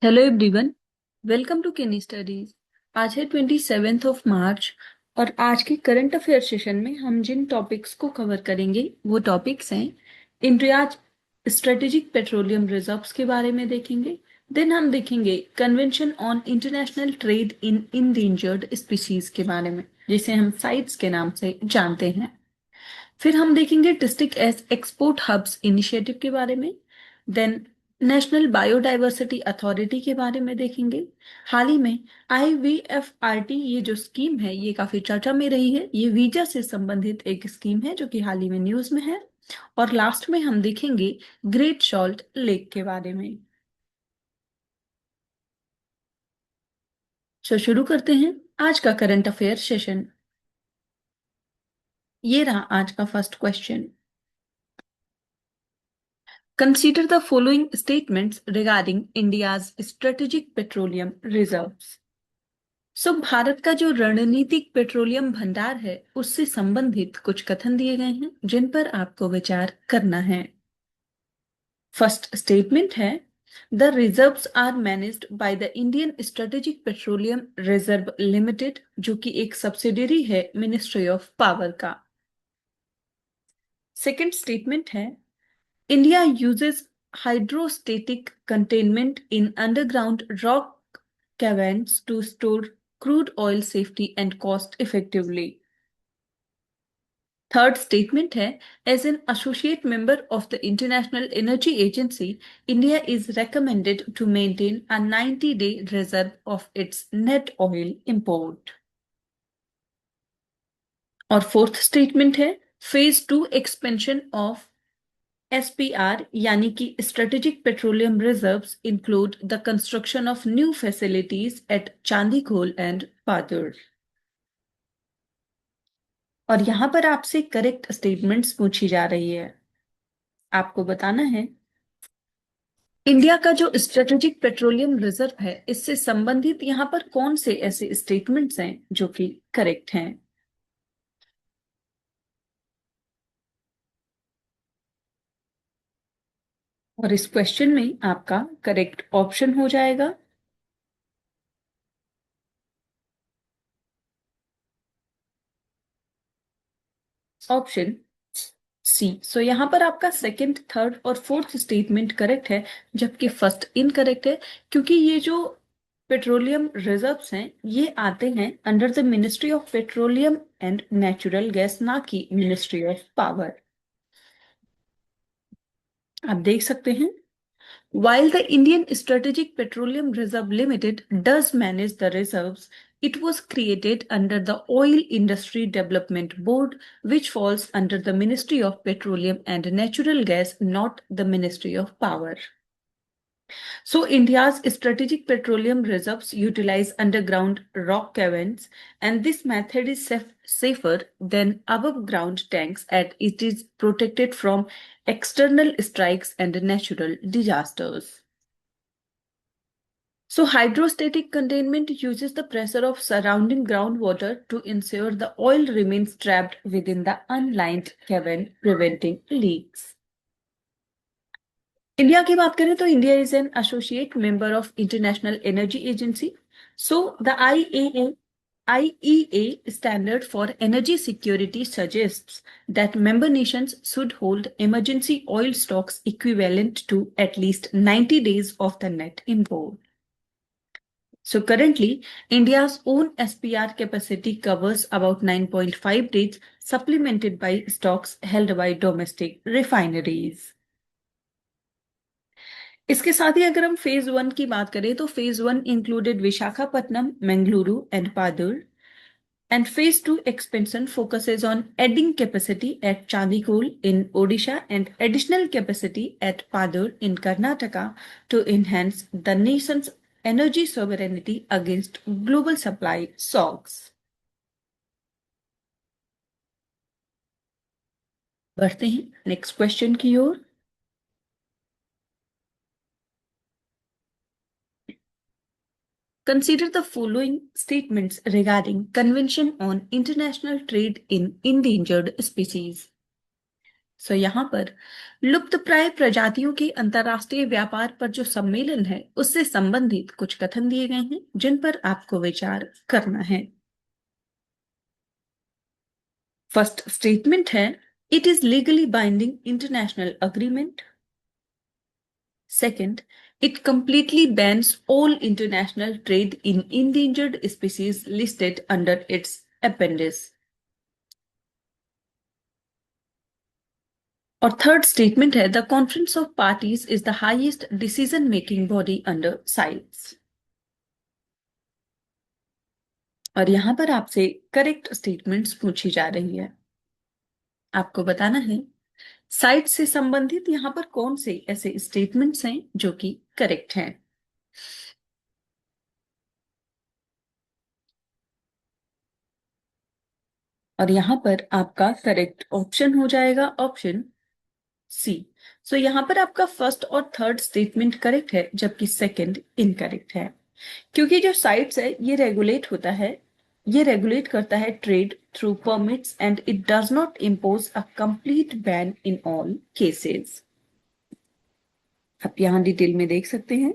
Hello everyone. Welcome to केनी studies. आज है 27 मार्च और आज के करंट अफेयर सेशन में हम जिन टॉपिक्स को कवर करेंगे वो टॉपिक्स हैं इंडिया स्ट्रेटेजिक पेट्रोलियम रिजर्व्स के बारे में देखेंगे। देन हम देखेंगे convention on international trade in endangered species के बारे में, जिसे हम साइट्स के नाम से जानते हैं। फिर हम देखेंगे district as export hubs initiative के बारे में। देन नेशनल बायोडाइवर्सिटी अथॉरिटी के बारे में देखेंगे। हाल ही में IVFRT ये जो स्कीम है ये काफी चर्चा में रही है। ये वीजा से संबंधित एक स्कीम है जो कि हाल ही में न्यूज में है। और लास्ट में हम देखेंगे ग्रेट सॉल्ट लेक के बारे में। तो शुरू करते हैं आज का करंट अफेयर सेशन। ये रहा आज का first question. Consider the following statements regarding India's strategic petroleum reserves. सो भारत का जो रणनीतिक पेट्रोलियम भंडार है उससे संबंधित कुछ कथन दिए गए हैं जिन पर आपको विचार करना है। फर्स्ट स्टेटमेंट है the reserves are managed by the Indian strategic petroleum reserve limited, जो कि एक सब्सिडियरी है मिनिस्ट्री ऑफ पावर का। सेकेंड स्टेटमेंट है India uses hydrostatic containment in underground rock caverns to store crude oil safely and cost effectively. Third statement है as an associate member of the International Energy Agency, India is recommended to maintain a 90-day reserve of its net oil import. और fourth statement है phase 2 expansion of SPR यानी कि strategic petroleum reserves include the construction of new facilities at Chandikhol and Padur. और यहां पर आपसे correct statements पूछी जा रही है। आपको बताना है इंडिया का जो स्ट्रेटेजिक पेट्रोलियम रिजर्व है इससे संबंधित यहां पर कौन से ऐसे स्टेटमेंट्स हैं जो कि करेक्ट हैं। और इस क्वेश्चन में आपका करेक्ट ऑप्शन हो जाएगा ऑप्शन सी। सो यहाँ पर आपका सेकंड, थर्ड और फोर्थ स्टेटमेंट करेक्ट है, जबकि फर्स्ट इनकरेक्ट है, क्योंकि ये जो पेट्रोलियम रिजर्व्स हैं ये आते हैं under the ministry of petroleum and natural gas, ना कि मिनिस्ट्री ऑफ पावर। आप देख सकते हैं while the Indian Strategic Petroleum Reserve Limited does manage the reserves, it was created under the Oil Industry Development Board, which falls under the Ministry of Petroleum and Natural Gas, not the Ministry of Power. So, India's strategic petroleum reserves utilize underground rock caverns, and this method is safer than above ground tanks, and it is protected from external strikes and natural disasters. So, hydrostatic containment uses the pressure of surrounding groundwater to ensure the oil remains trapped within the unlined cavern, preventing leaks. India की बात करें तो India is an associate member of international energy agency. So the IEA standard for energy security suggests that member nations should hold emergency oil stocks equivalent to at least 90 days of the net import. So currently, India's own SPR capacity covers about 9.5 days, supplemented by stocks held by domestic refineries. इसके साथ ही अगर हम phase 1 की बात करें तो phase 1 included Visakhapatnam, Mangaluru and Padur, and phase 2 expansion focuses on adding capacity at Chandikul in Odisha and additional capacity at Padur in Karnataka to enhance the nation's energy sovereignty against global supply shocks. बढ़ते हैं next question की ओर। Consider the following statements regarding Convention on International Trade in Endangered Species. सो यहाँ पर लुप्तप्राय प्रजातियों के अंतरराष्ट्रीय व्यापार पर जो सम्मेलन है उससे संबंधित कुछ कथन दिए गए हैं जिन पर आपको विचार करना है। फर्स्ट स्टेटमेंट है, it is legally binding international agreement. Second, it completely bans all international trade in endangered species listed under its appendix. और थर्ड स्टेटमेंट है, the conference of parties is the highest decision making body under sites. और यहां पर आपसे correct statements पूछी जा रही है। आपको बताना है साइट से संबंधित यहां पर कौन से ऐसे स्टेटमेंट्स हैं जो कि करेक्ट हैं। और यहां पर आपका करेक्ट ऑप्शन हो जाएगा ऑप्शन सी। सो यहां पर आपका फर्स्ट और थर्ड स्टेटमेंट करेक्ट है जबकि सेकंड इनकरेक्ट है, क्योंकि जो साइट्स है ये रेगुलेट करता है trade through permits and it does not impose a complete ban in all cases. आप यहां डिटेल में देख सकते हैं।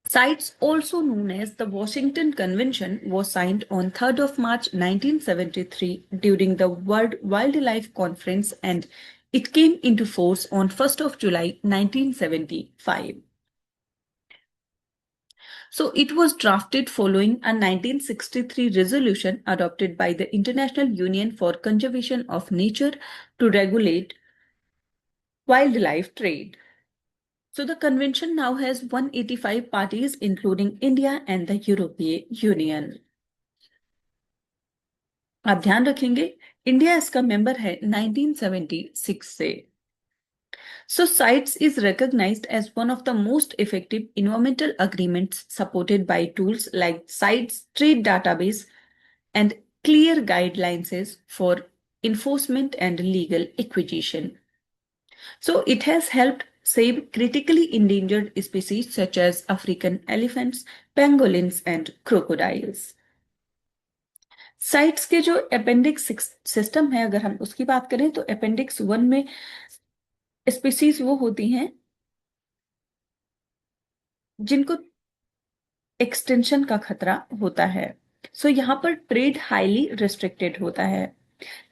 Sites, also known as the Washington Convention, was signed on 3rd of March 1973 during the World Wildlife Conference, and it came into force on 1st of July 1975. So it was drafted following a 1963 resolution adopted by the International Union for Conservation of Nature to regulate wildlife trade. So the convention now has 185 parties, including India and the European Union. आप ध्यान रखेंगे India इसका member है 1976 से। So CITES is recognized as one of the most effective environmental agreements supported by tools like CITES Trade Database and clear guidelines for enforcement and legal acquisition. So it has helped save critically endangered species such as African elephants, pangolins and crocodiles. Sites के जो appendix system है अगर हम उसकी बात करें तो appendix 1 में स्पीसीज वो होती हैं जिनको एक्सटेंशन का खतरा होता है। सो यहाँ पर ट्रेड हाईली रिस्ट्रिक्टेड होता है।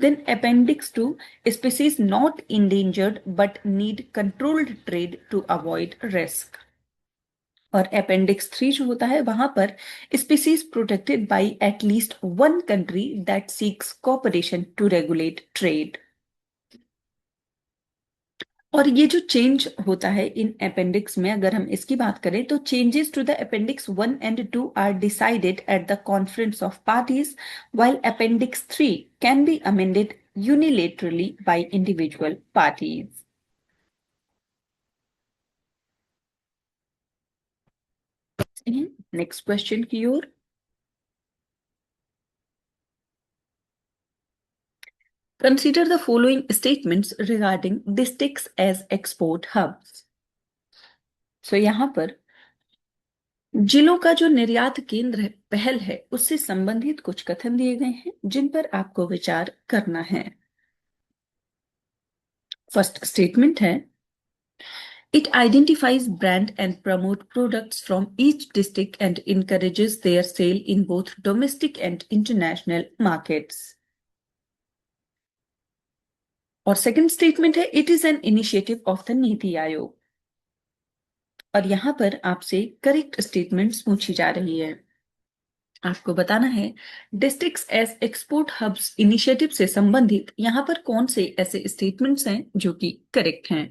Then appendix 2, species not endangered but need controlled trade to avoid risk. और अपेंडिक्स 3 जो होता है वहां पर species protected by at least one country that seeks cooperation to regulate trade. और ये जो चेंज होता है इन अपेंडिक्स में अगर हम इसकी बात करें तो changes to the appendix 1 and 2 are decided at the conference of parties while appendix 3 can be amended unilaterally by individual parties. Next question की ओर। Consider the following statements regarding districts as export hubs. So यहाँ पर जिलों का जो निर्यात केंद्र है, पहल है उससे संबंधित कुछ कथन दिए गए हैं जिन पर आपको विचार करना है। फर्स्ट स्टेटमेंट है, it identifies brand and promote products from each district and encourages their sale in both domestic and international markets. और सेकंड स्टेटमेंट है, it is an initiative of the NITI Aayog. और यहां पर आपसे करेक्ट स्टेटमेंट्स पूछी जा रही है। आपको बताना है districts as export hubs initiative से संबंधित यहां पर कौन से ऐसे स्टेटमेंट्स हैं जो कि करेक्ट हैं।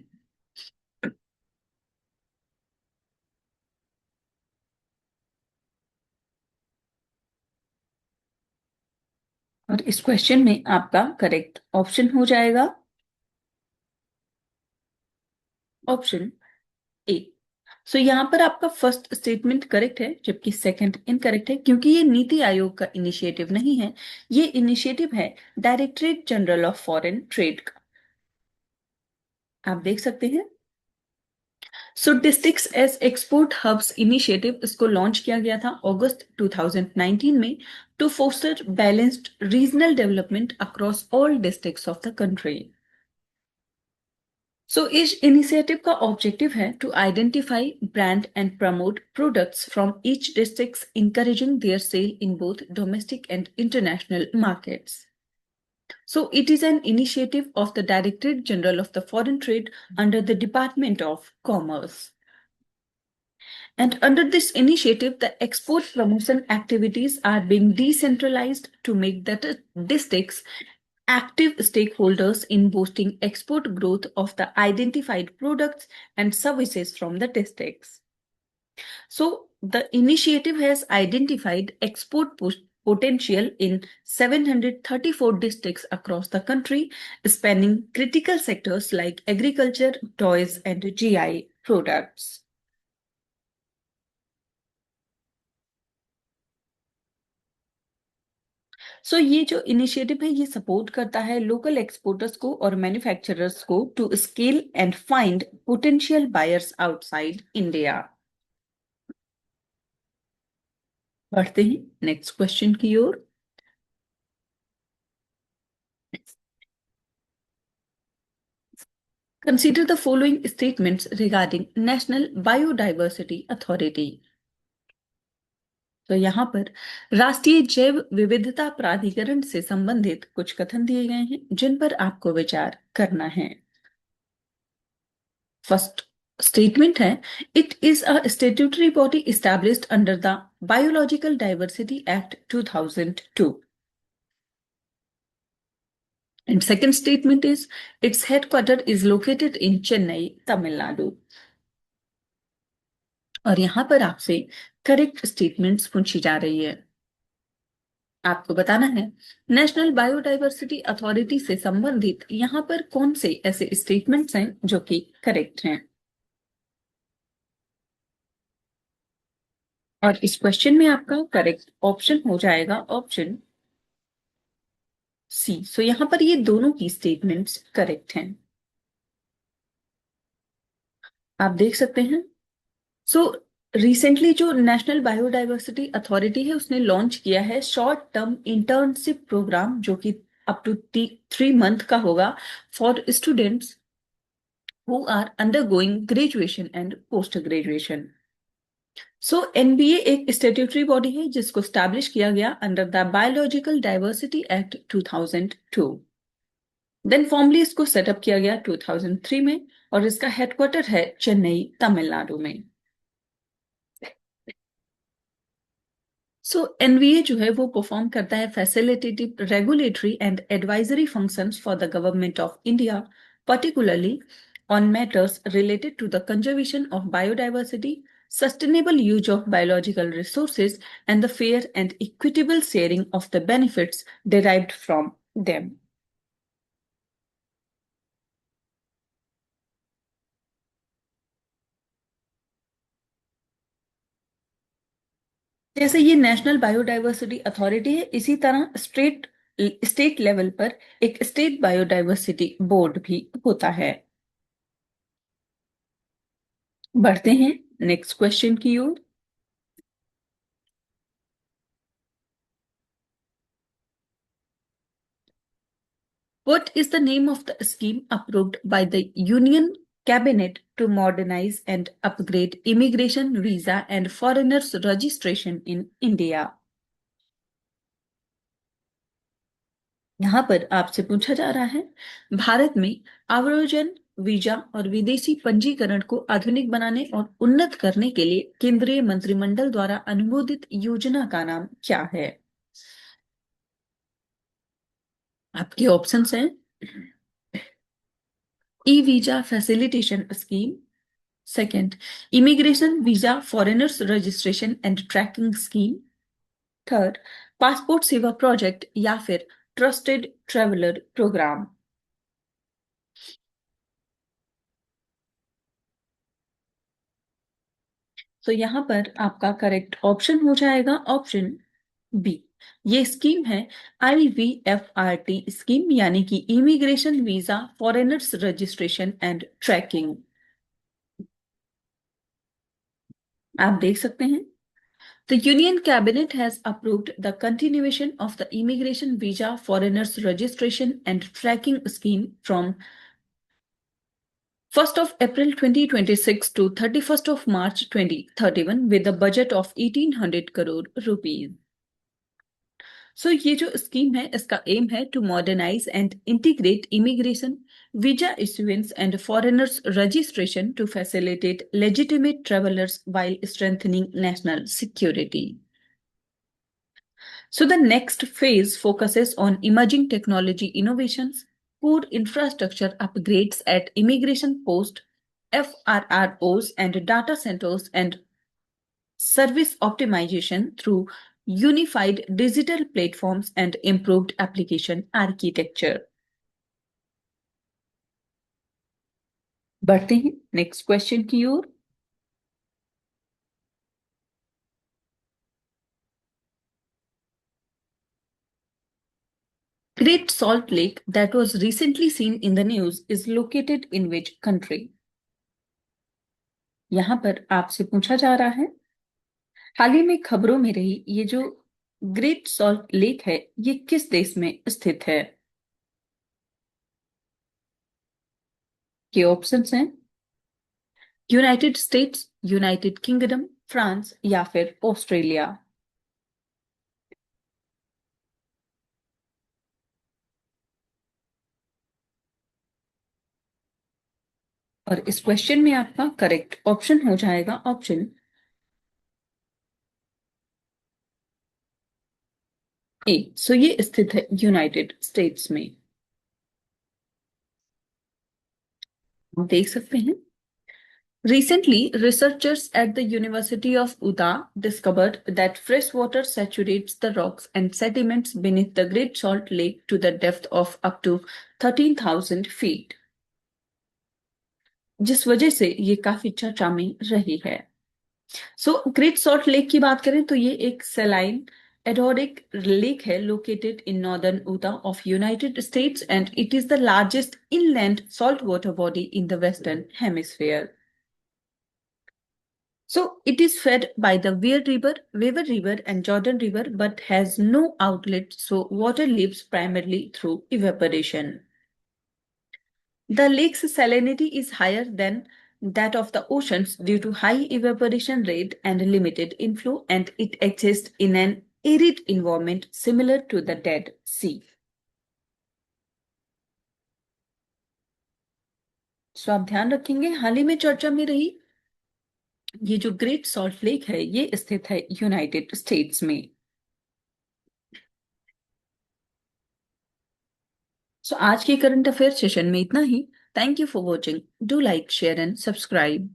और इस क्वेश्चन में आपका करेक्ट ऑप्शन हो जाएगा ऑप्शन ए। सो यहां पर आपका फर्स्ट स्टेटमेंट करेक्ट है जबकि सेकंड इनकरेक्ट है, क्योंकि ये नीति आयोग का इनिशिएटिव नहीं है, ये इनिशिएटिव है Directorate General of Foreign Trade का। आप देख सकते हैं। So districts as export hubs initiative इसको लॉन्च किया गया था अगस्त 2019 में to foster balanced regional development across all districts of the country. So इस इनिशिएटिव का ऑब्जेक्टिव है to identify brand and promote products from each district encouraging their sale in both domestic and international markets. So it is an initiative of the Directorate General of the Foreign Trade under the Department of Commerce. And under this initiative, the export promotion activities are being decentralized to make the districts active stakeholders in boosting export growth of the identified products and services from the districts. So the initiative has identified export potential in 734 districts across the country, spanning critical sectors like agriculture, toys, and GI products. सो ये जो initiative है ये support करता है local exporters को और manufacturers को to scale and find potential buyers outside India. बढ़ते हैं नेक्स्ट क्वेश्चन की ओर। Consider the following statements regarding National Biodiversity Authority. तो यहाँ पर राष्ट्रीय जैव विविधता प्राधिकरण से संबंधित कुछ कथन दिए गए हैं जिन पर आपको विचार करना है। फर्स्ट स्टेटमेंट है, it is a statutory body established under the biological diversity act 2002। And second statement is, its headquarters is located in Chennai, Tamil Nadu. और यहां पर आपसे करेक्ट स्टेटमेंट्स पूछी जा रही है। आपको बताना है नेशनल बायोडाइवर्सिटी अथॉरिटी से संबंधित यहां पर कौन से ऐसे स्टेटमेंट्स हैं जो कि करेक्ट हैं। और इस क्वेश्चन में आपका करेक्ट ऑप्शन हो जाएगा ऑप्शन सी। सो यहां पर ये दोनों की स्टेटमेंट्स करेक्ट हैं। आप देख सकते हैं। सो रिसेंटली जो नेशनल बायोडाइवर्सिटी अथॉरिटी है उसने लॉन्च किया है शॉर्ट टर्म इंटर्नशिप प्रोग्राम जो कि अप टू 3 मंथ का होगा for students who are undergoing graduation and post graduation. So NBA एक स्टैट्यूटरी बॉडी है जिसको स्टैब्लिश किया गया under the biological diversity act 2002। Then formally इसको सेटअप किया गया 2003 में और इसका हेडक्वार्टर है चेन्नई तमिलनाडु में। सो एनवीए जो है वो परफॉर्म करता है facilitative regulatory and advisory functions for the government of India particularly on matters related to the conservation of biodiversity, sustainable use of biological resources, and the fair and equitable sharing of the benefits derived from them. जैसे ये national biodiversity authority है इसी तरह state level पर एक state biodiversity board भी होता है। बढ़ते हैं नेक्स्ट क्वेश्चन की ओर। What is the name of the scheme approved by the Union Cabinet to modernize and upgrade immigration visa and foreigners registration in India? यहाँ पर आपसे पूछा जा रहा है भारत में आव्रजन वीजा और विदेशी पंजीकरण को आधुनिक बनाने और उन्नत करने के लिए केंद्रीय मंत्रिमंडल द्वारा अनुमोदित योजना का नाम क्या है। आपके ऑप्शंस हैं e visa facilitation scheme, second immigration visa foreigners registration and tracking scheme, third passport Seva project या फिर ट्रस्टेड ट्रेवलर प्रोग्राम। तो यहाँ पर आपका करेक्ट ऑप्शन हो जाएगा ऑप्शन बी। ये स्कीम है IVFRT स्कीम यानी कि immigration visa foreigners registration and tracking. आप देख सकते हैं, The Union Cabinet has approved the continuation of the Immigration Visa Foreigners Registration and Tracking Scheme from 1st of April 2026 to 31st of March 2031 with a budget of 1800 crore rupees. सो ये जो scheme है इसका aim है to modernize and integrate immigration visa issuance and foreigners registration to facilitate legitimate travellers while strengthening national security. So the next phase focuses on emerging technology innovations, core infrastructure upgrades at immigration post, FRROs and data centers, and service optimization through unified digital platforms and improved application architecture. बढ़ते हैं next question की ओर। Great Salt Lake that was recently seen in the news is located in which country? यहां पर आपसे पूछा जा रहा है, हाल ही में खबरों में रही ये जो ग्रेट सॉल्ट लेक है ये किस देश में स्थित है? के ऑप्शंस हैं United states, United kingdom, France या फिर ऑस्ट्रेलिया। और इस क्वेश्चन में आपका करेक्ट ऑप्शन हो जाएगा ऑप्शन ए। सो ये स्थित है यूनाइटेड स्टेट्स में। हम देख सकते हैं, recently researchers at the University of Utah discovered that fresh water saturates the rocks and sediments beneath the Great Salt Lake to the depth of up to 13,000 feet, जिस वजह से ये काफी चर्चा में रही है। सो ग्रेट सॉल्ट लेक की बात करें तो ये एक सेलाइन एडोरिक लेक है located in northern Utah of United states and it is the largest inland salt water body in the western hemisphere. So it is fed by the Weber River and Jordan River but has no outlet, so water leaves primarily through evaporation. The lake's salinity is higher than that of the oceans due to high evaporation rate and limited inflow, and it exists in an arid environment similar to the Dead Sea. So आप ध्यान रखेंगे, हाल ही में चर्चा में रही ये जो great salt lake है ये स्थित है यूनाइटेड स्टेट्स में। सो आज के करंट अफेयर सेशन में इतना ही। Thank you for watching. Do like, share and subscribe.